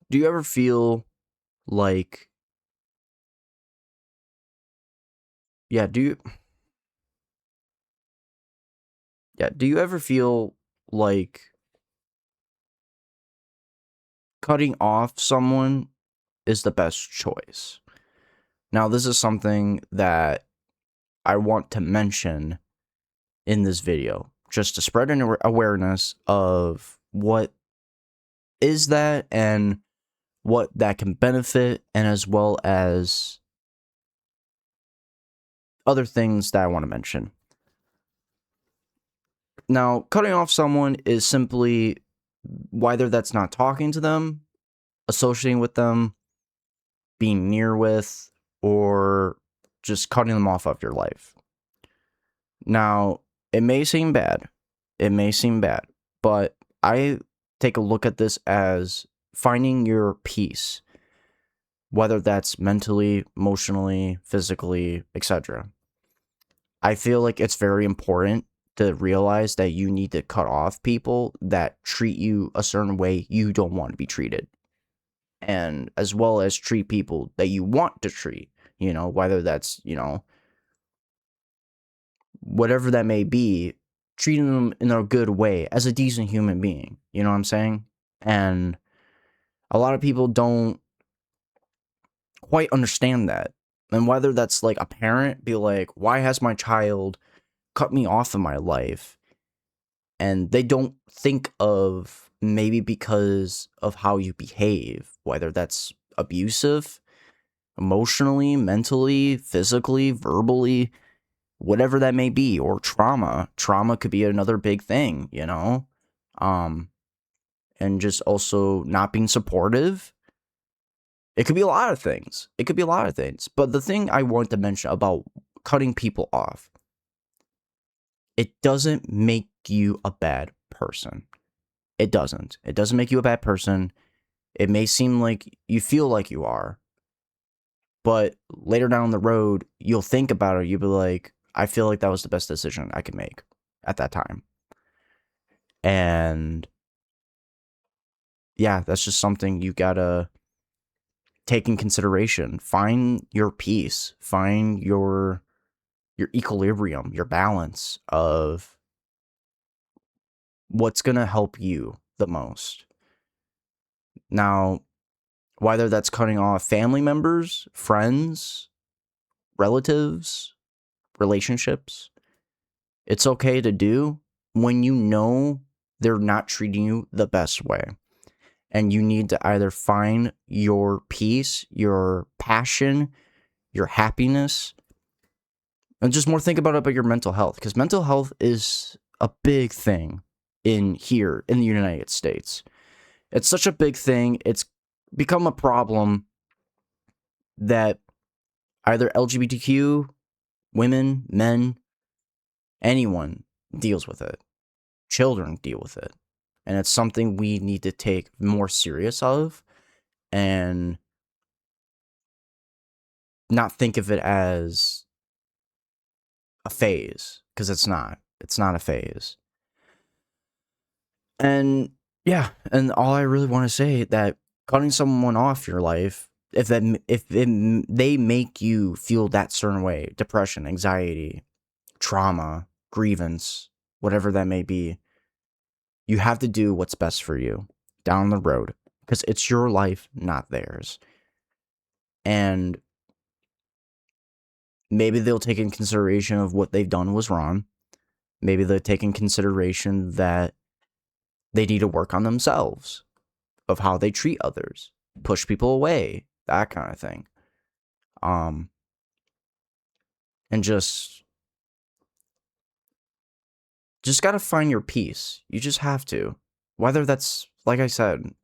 Do you ever feel like, yeah, do you ever feel like cutting off someone is the best choice? Now, this is something that I want to mention in this video, just to spread an awareness of what is that and what that can benefit, and as well as other things that I want to mention. Now, cutting off someone is simply whether that's not talking to them, associating with them, being near with, or just cutting them off of your life. Now, it may seem bad. It may seem bad, but I take a look at this as finding your peace, whether that's mentally, emotionally, physically, etc. I feel like it's very important to realize that you need to cut off people that treat you a certain way you don't want to be treated. And as well as treat people that you want to treat, whether that's, whatever that may be, treating them in a good way as a decent human being. You know what I'm saying? And a lot of people don't quite understand that. And whether that's like a parent, be like, why has my child cut me off of my life? And they don't think of maybe because of how you behave, whether that's abusive, emotionally, mentally, physically, verbally, whatever that may be, or trauma. Trauma could be another big thing, and just also not being supportive. It could be a lot of things. But the thing I want to mention about cutting people off, it doesn't make you a bad person. It doesn't. It doesn't make you a bad person. It may seem like you feel like you are, but later down the road, you'll think about it. You'll be like, I feel like that was the best decision I could make at that time. And yeah, that's just something you gotta take in consideration. Find your peace. Find your equilibrium, your balance of what's gonna help you the most. Now, whether that's cutting off family members, friends, relatives, relationships, it's okay to do when you know they're not treating you the best way. And you need to either find your peace, your passion, your happiness, and just more think about your mental health, because mental health is a big thing here in the United States. It's such a big thing. It's become a problem that either LGBTQ, women, men, anyone deals with it. Children deal with it. And it's something we need to take more serious of and not think of it as a phase, because it's not. It's not a phase. And yeah, and all I really want to say that cutting someone off your life, they make you feel that certain way, depression, anxiety, trauma, grievance, whatever that may be, you have to do what's best for you down the road, because it's your life, not theirs. And maybe they'll take in consideration of what they've done was wrong. Maybe they'll take in consideration that they need to work on themselves, of how they treat others, push people away, that kind of thing. And just gotta find your peace. You just have to. Whether that's, like I said,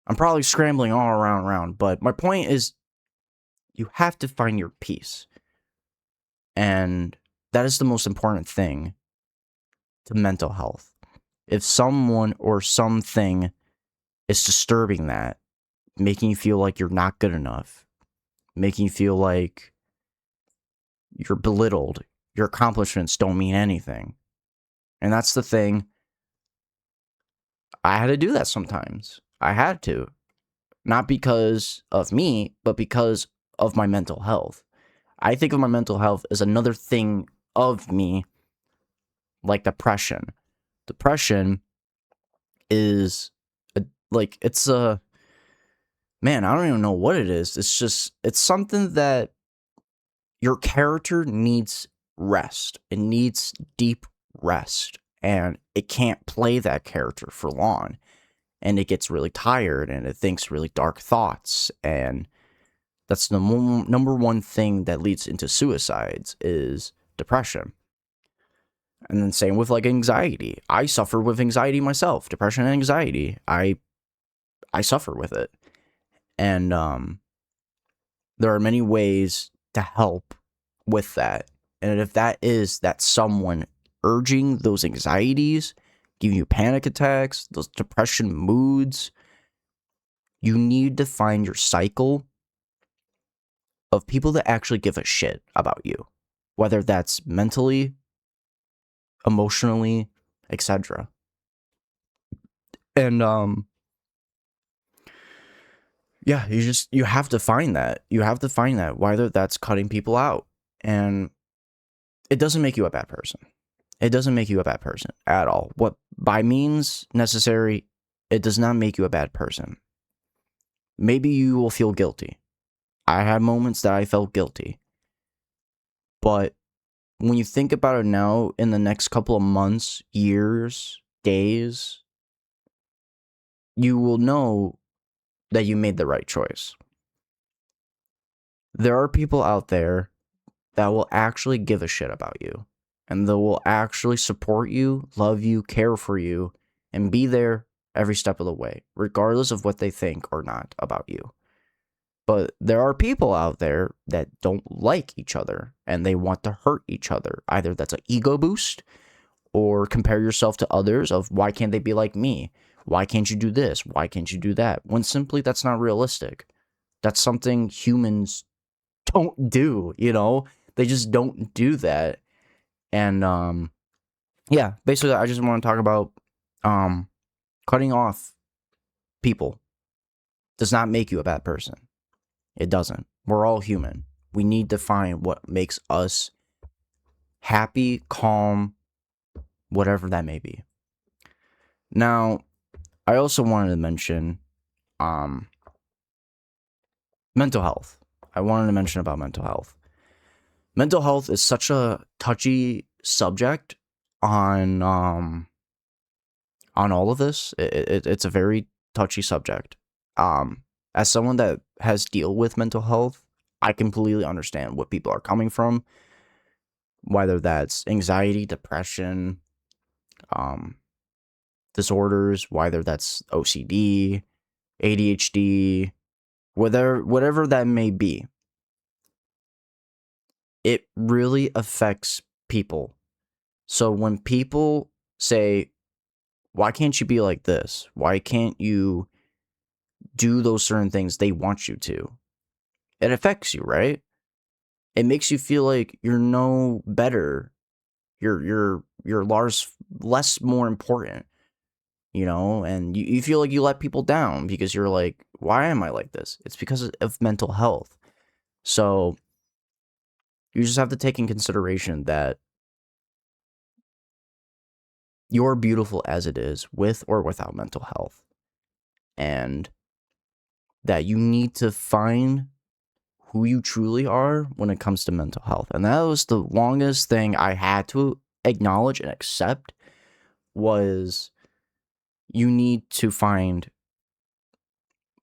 I'm probably scrambling all around, but my point is, you have to find your peace. And that is the most important thing to mental health. If someone or something is disturbing that, making you feel like you're not good enough, making you feel like you're belittled, your accomplishments don't mean anything. And that's the thing. I had to do that sometimes. I had to. Not because of me, but because of my mental health. I think of my mental health as another thing of me, like depression. Depression is it's a man, I don't even know what it is. It's something that your character needs rest. It needs deep rest, and it can't play that character for long. And it gets really tired, and it thinks really dark thoughts, and that's the number one thing that leads into suicides is depression. And then same with like anxiety. I suffer with anxiety myself, depression and anxiety. I suffer with it. And there are many ways to help with that. And if that is that someone urging those anxieties, giving you panic attacks, those depression moods, you need to find your cycle of people that actually give a shit about you, whether that's mentally, emotionally, etc. And yeah, you have to find that. You have to find that, whether that's cutting people out. And it doesn't make you a bad person. It doesn't make you a bad person at all. What by means necessary, it does not make you a bad person. Maybe you will feel guilty. I had moments that I felt guilty. But when you think about it now, in the next couple of months, years, days, you will know that you made the right choice. There are people out there that will actually give a shit about you, and they will actually support you, love you, care for you, and be there every step of the way, regardless of what they think or not about you. But there are people out there that don't like each other, and they want to hurt each other. Either that's an ego boost, or compare yourself to others of why can't they be like me? Why can't you do this? Why can't you do that? When simply that's not realistic. That's something humans don't do, you know? They just don't do that. And yeah, basically I just want to talk about cutting off people does not make you a bad person. It doesn't. We're all human. We need to find what makes us happy, calm, whatever that may be. Now, I also wanted to mention mental health. I wanted to mention about mental health. Mental health is such a touchy subject on all of this. It's a very touchy subject. As someone that has dealt with mental health, I completely understand what people are coming from, whether that's anxiety, depression, disorders, whether that's OCD, ADHD, whatever that may be. It really affects people. So when people say, why can't you be like this? Why can't you do those certain things they want you to? It affects you, right? It makes you feel like you're no better. You're less more important, you know? And you feel like you let people down because you're like, why am I like this? It's because of mental health. So you just have to take in consideration that you're beautiful as it is, with or without mental health. And that you need to find who you truly are when it comes to mental health. And that was the longest thing I had to acknowledge and accept, was you need to find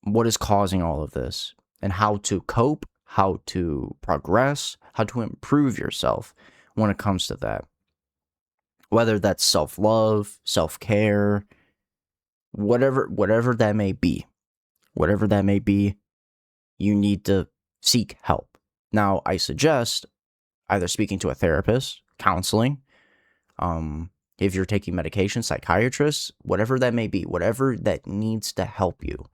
what is causing all of this and how to cope, how to progress, how to improve yourself when it comes to that. Whether that's self-love, self-care, whatever that may be. Whatever that may be, you need to seek help. Now, I suggest either speaking to a therapist, counseling, if you're taking medication, psychiatrists, whatever that may be, whatever that needs to help you,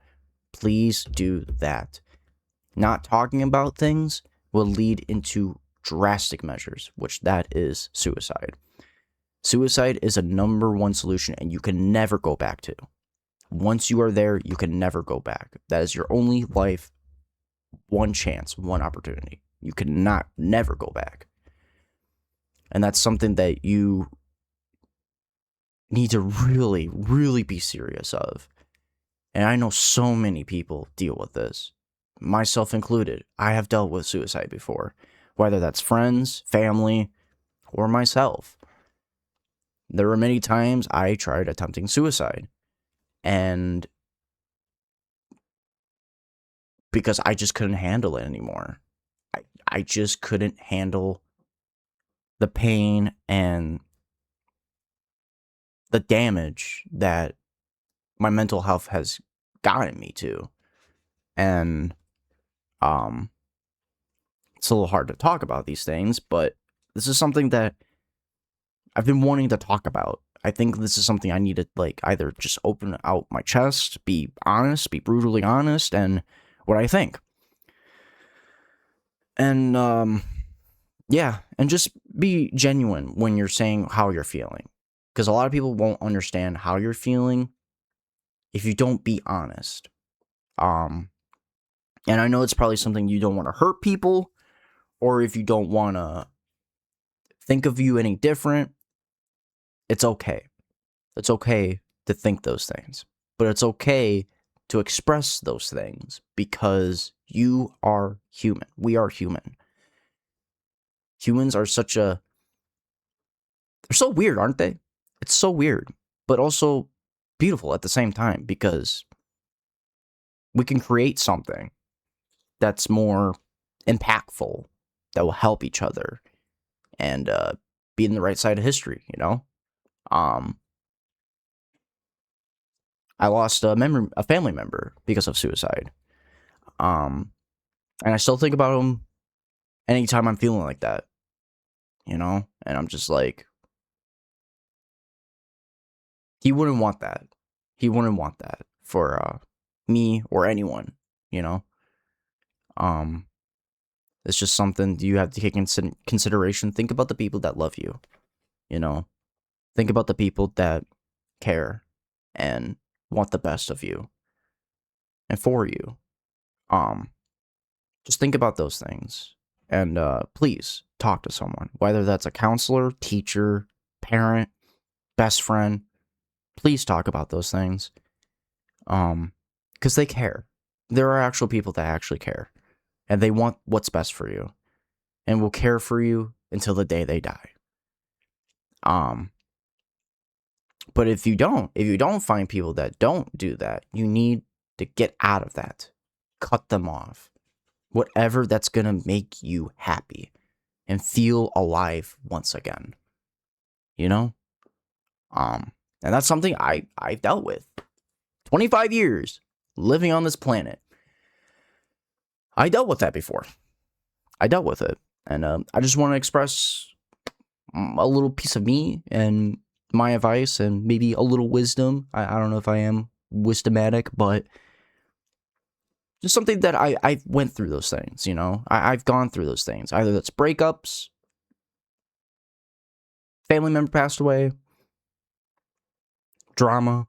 please do that. Not talking about things will lead into drastic measures, which that is suicide. Suicide is a number one solution, and you can never go back to. Once you are there, you can never go back. That is your only life, one chance, one opportunity. You cannot never go back. And that's something that you need to really, really be serious of. And I know so many people deal with this, myself included. I have dealt with suicide before, whether that's friends, family, or myself. There were many times I tried attempting suicide, and because I just couldn't handle it anymore. I just couldn't handle the pain and the damage that my mental health has gotten me to. And it's a little hard to talk about these things, but this is something that I've been wanting to talk about. I think this is something I need to, like, either just open out my chest, be honest, be brutally honest, and what I think. And, yeah, and just be genuine when you're saying how you're feeling. Because a lot of people won't understand how you're feeling if you don't be honest. And I know it's probably something you don't want to hurt people, or if you don't want to think of you any different. It's okay. It's okay to think those things. But it's okay to express those things because you are human. We are human. Humans are they're so weird, aren't they? It's so weird, but also beautiful at the same time because we can create something that's more impactful, that will help each other and be in the right side of history, you know? I lost a family member because of suicide. And I still think about him anytime I'm feeling like that, you know? And I'm just like, he wouldn't want that. He wouldn't want that for me or anyone, you know? It's just something you have to take into consideration. Think about the people that love you, you know? Think about the people that care and want the best of you and for you. Just think about those things. And please talk to someone, whether that's a counselor, teacher, parent, best friend. Please talk about those things. Because they care. There are actual people that actually care. And they want what's best for you. And will care for you until the day they die. But if you don't find people that don't do that, you need to get out of that. Cut them off. Whatever that's gonna make you happy and feel alive once again. You know? And that's something I've dealt with. 25 years living on this planet. I dealt with that before. I dealt with it. And I just want to express a little piece of me and my advice and maybe a little wisdom. I don't know if I am wisdomatic, but just something that I went through those things, you know? I've gone through those things. Either that's breakups, family member passed away, drama,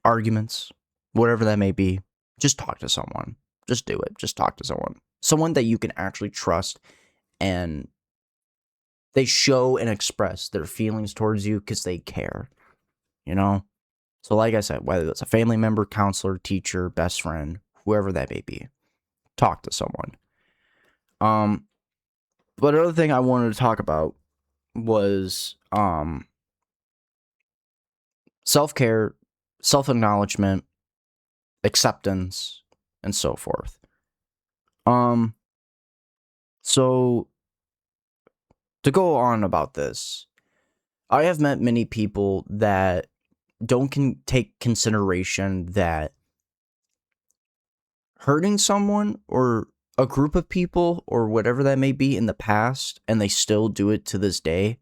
arguments, whatever that may be. Just talk to someone. Just do it. Just talk to someone. Someone that you can actually trust and they show and express their feelings towards you because they care, you know? So like I said, whether it's a family member, counselor, teacher, best friend, whoever that may be, talk to someone. But another thing I wanted to talk about was self-care, self-acknowledgement, acceptance, and so forth. So to go on about this, I have met many people that don't take consideration that hurting someone or a group of people or whatever that may be in the past, and they still do it to this day,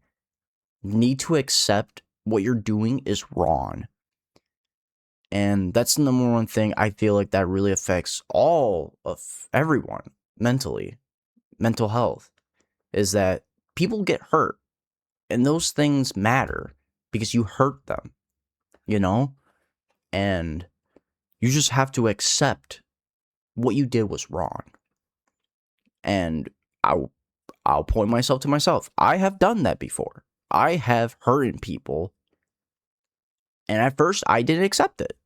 need to accept what you're doing is wrong. And that's the number one thing I feel like that really affects all of everyone mentally, mental health, is that people get hurt and those things matter because you hurt them, you know? And you just have to accept what you did was wrong. And I'll point myself to myself. I have done that before. I have hurted people. And at first, I didn't accept it.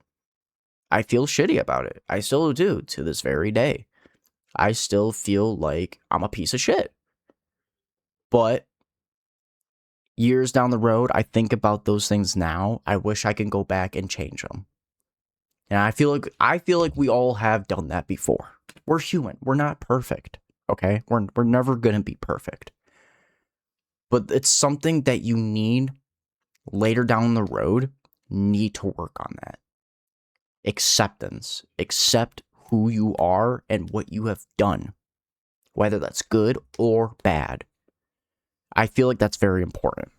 I feel shitty about it. I still do to this very day. I still feel like I'm a piece of shit. But years down the road, I think about those things now. I wish I can go back and change them. And I feel like we all have done that before. We're human. We're not perfect. Okay? We're never gonna be perfect. But it's something that you need later down the road, need to work on that. Acceptance. Accept who you are and what you have done, whether that's good or bad. I feel like that's very important.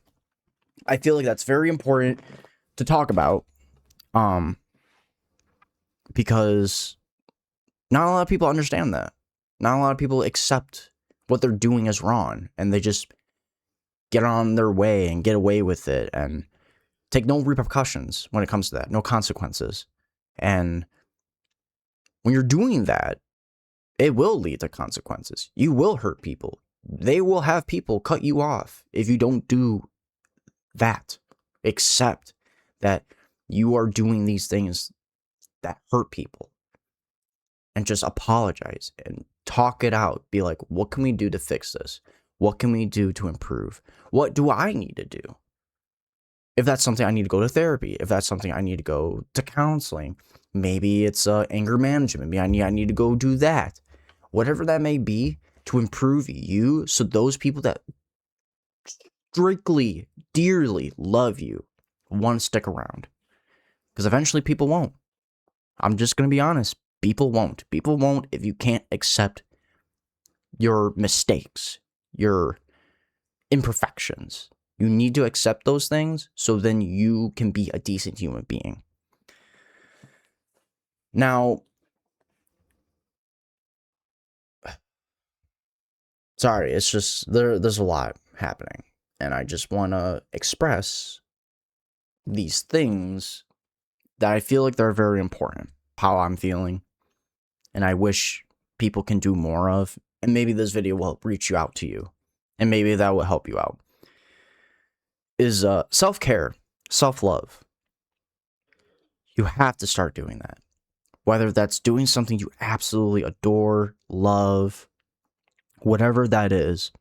I feel like that's very important to talk about, because not a lot of people understand that. Not a lot of people accept what they're doing is wrong, and they just get on their way and get away with it and take no repercussions when it comes to that, no consequences. And when you're doing that, it will lead to consequences. You will hurt people. They will have people cut you off if you don't do that. Accept that you are doing these things that hurt people. And just apologize and talk it out. Be like, what can we do to fix this? What can we do to improve? What do I need to do? If that's something I need to go to therapy, if that's something I need to go to counseling, maybe it's anger management. Maybe I need to go do that. Whatever that may be, to improve you, so those people that strictly, dearly love you want to stick around. Because eventually people won't. I'm just going to be honest. People won't. People won't if you can't accept your mistakes, your imperfections. You need to accept those things so then you can be a decent human being. Now, sorry, it's just there's a lot happening, and I just want to express these things that I feel like they're very important, how I'm feeling, and I wish people can do more of, and maybe this video will reach you out to you, and maybe that will help you out, is self-care, self-love. You have to start doing that. Whether that's doing something you absolutely adore, love, whatever that is,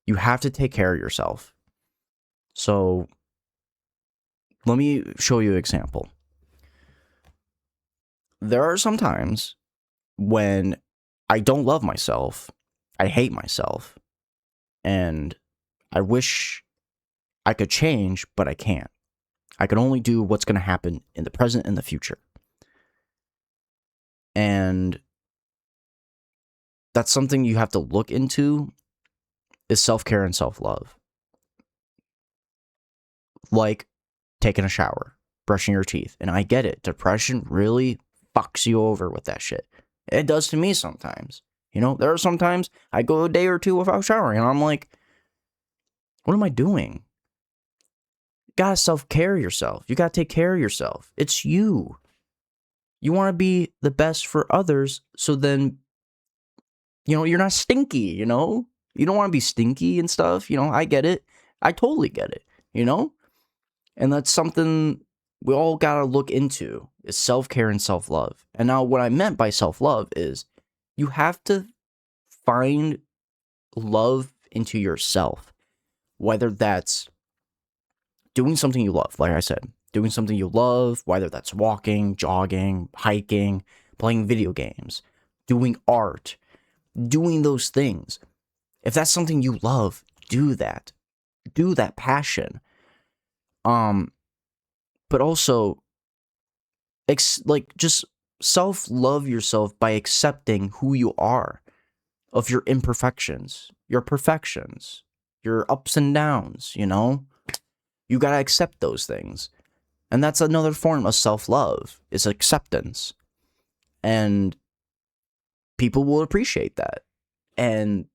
you have to take care of yourself. So, let me show you an example. There are some times when I don't love myself, I hate myself, and I wish I could change, but I can't. I can only do what's going to happen in the present and the future. And that's something you have to look into, is self-care and self-love. Like taking a shower, brushing your teeth. And I get it. Depression really fucks you over with that shit. It does to me sometimes. You know, there are sometimes I go a day or two without showering and I'm like, what am I doing? You gotta self-care yourself. You gotta take care of yourself. It's you. You want to be the best for others, so then, you know, you're not stinky, you know? You don't want to be stinky and stuff, you know? I get it. I totally get it, you know? And that's something we all gotta look into, is self-care and self-love. And now what I meant by self-love is you have to find love into yourself, whether that's doing something you love, like I said, doing something you love, whether that's walking, jogging, hiking, playing video games, doing art, doing those things. If that's something you love, do that. Do that passion. But also, just self-love yourself by accepting who you are, of your imperfections, your perfections, your ups and downs, you know? You gotta accept those things. And that's another form of self-love, is acceptance. And people will appreciate that. And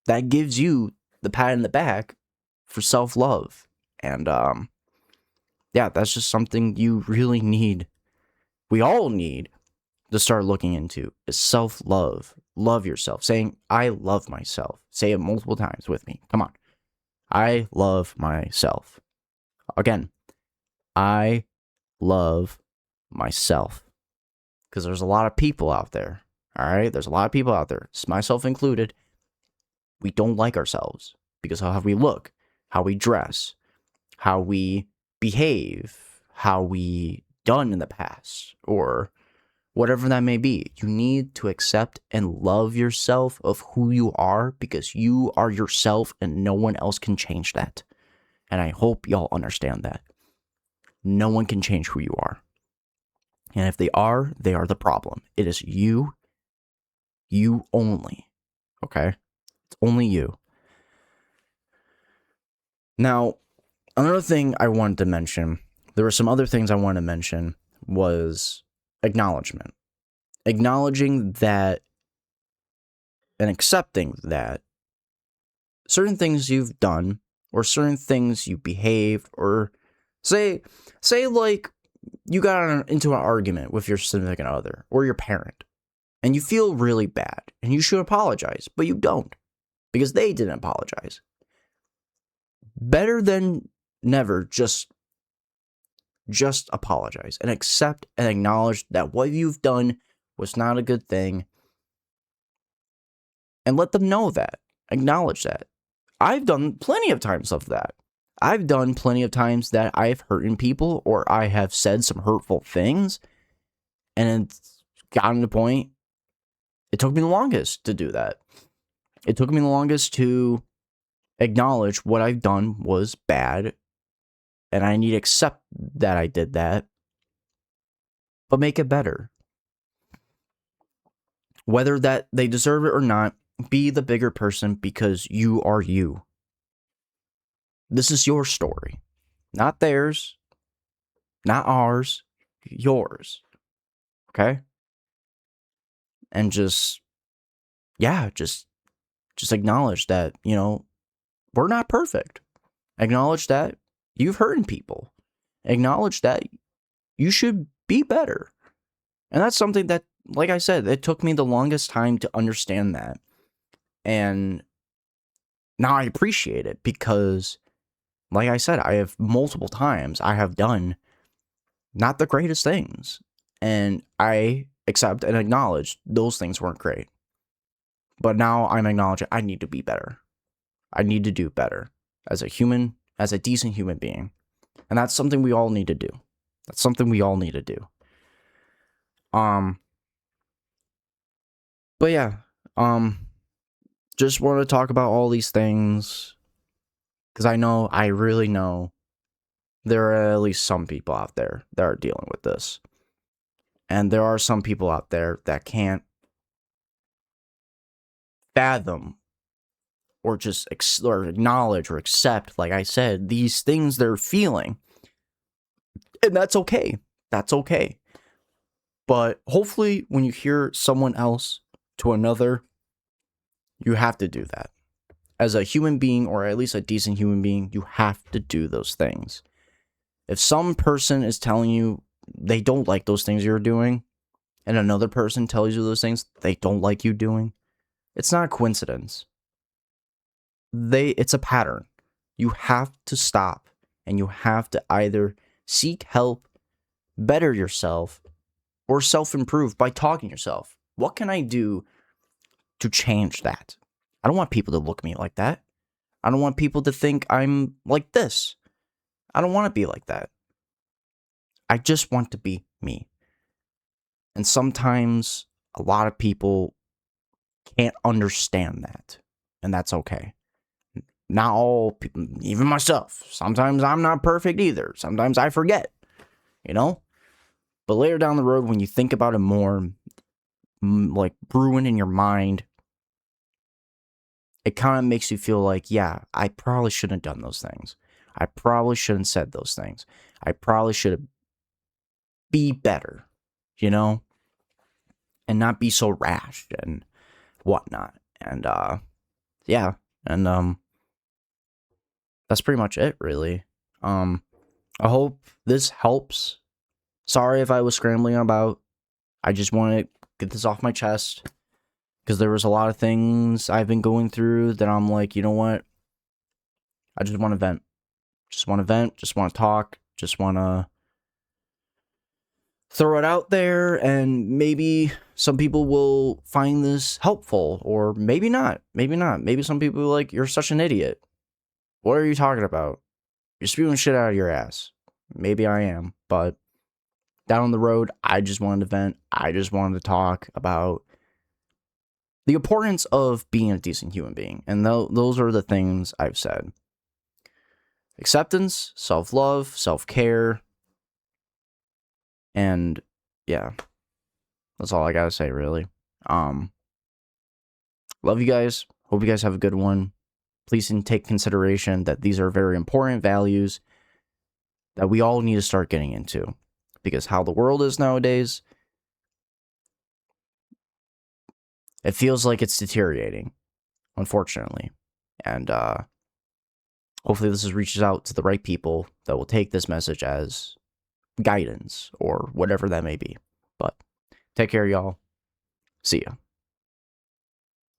that gives you the pat in the back for self-love. And yeah, that's just something you really need. We all need to start looking into is self-love. Love yourself. Saying, I love myself. Say it multiple times with me. Come on. I love myself. Again, I love myself. Because there's a lot of people out there. All right? There's a lot of people out there, myself included. We don't like ourselves because of how we look, how we dress, how we behave, how we done in the past, or whatever that may be. You need to accept and love yourself of who you are because you are yourself and no one else can change that. And I hope y'all understand that. No one can change who you are. And if they are the problem. It is you only. Okay? It's only you. Now, another thing I wanted to mention, there were some other things I wanted to mention, was acknowledgement. Acknowledging that and accepting that certain things you've done or certain things you behaved, or say like you got into an argument with your significant other or your parent and you feel really bad and you should apologize, but you don't because they didn't apologize. Better than never, just apologize and accept and acknowledge that what you've done was not a good thing, and let them know that. Acknowledge that. I've done plenty of times of that. I've done plenty of times that I've hurted people or I have said some hurtful things, and it's gotten to the point, it took me the longest to do that. It took me the longest to acknowledge what I've done was bad, and I need to accept that I did that, but make it better. Whether that they deserve it or not, be the bigger person because you are you. This is your story. Not theirs. Not ours. Yours. Okay? And just acknowledge that, we're not perfect. Acknowledge that you've hurt people. Acknowledge that you should be better. And that's something that, like I said, it took me the longest time to understand that. And now I appreciate it because, like I said, I have multiple times I have done not the greatest things. And I accept and acknowledge those things weren't great. But now I'm acknowledging I need to be better. I need to do better as a human, as a decent human being. And that's something we all need to do. That's something we all need to do. But yeah, just want to talk about all these things because I really know there are at least some people out there that are dealing with this. And there are some people out there that can't fathom or just or acknowledge or accept, like I said, these things they're feeling. And that's okay. That's okay. But hopefully when you hear someone else to another, you have to do that. As a human being, or at least a decent human being, you have to do those things. If some person is telling you they don't like those things you're doing, and another person tells you those things they don't like you doing, it's not a coincidence. It's a pattern. You have to stop, and you have to either seek help, better yourself, or self-improve by talking to yourself. What can I do to change that? I don't want people to look at me like that. I don't want people to think I'm like this. I don't want to be like that. I just want to be me. And sometimes a lot of people can't understand that. And that's okay. Not all people, even myself. Sometimes I'm not perfect either. Sometimes I forget, But later down the road, when you think about it more, like brewing in your mind, it kind of makes you feel like, yeah, I probably shouldn't have done those things. I probably shouldn't have said those things. I probably should have be better, and not be so rash and whatnot. And yeah, and that's pretty much it, really. I hope this helps. Sorry if I was scrambling about. I just want to get this off my chest because there was a lot of things I've been going through that I'm like, you know what? I just want to vent. Just want to vent. Just want to talk. Just want to throw it out there, and maybe some people will find this helpful, or maybe not. Maybe not. Maybe some people are like, you're such an idiot. What are you talking about? You're spewing shit out of your ass. Maybe I am, but down the road, I just wanted to vent. I just wanted to talk about the importance of being a decent human being. And those are the things I've said. Acceptance, self-love, self-care, and yeah, that's all I gotta say, really. Love you guys. Hope you guys have a good one. Please take consideration that these are very important values that we all need to start getting into, because how the world is nowadays, it feels like it's deteriorating, unfortunately. And hopefully this reaches out to the right people that will take this message as guidance or whatever that may be. But take care, y'all. See ya.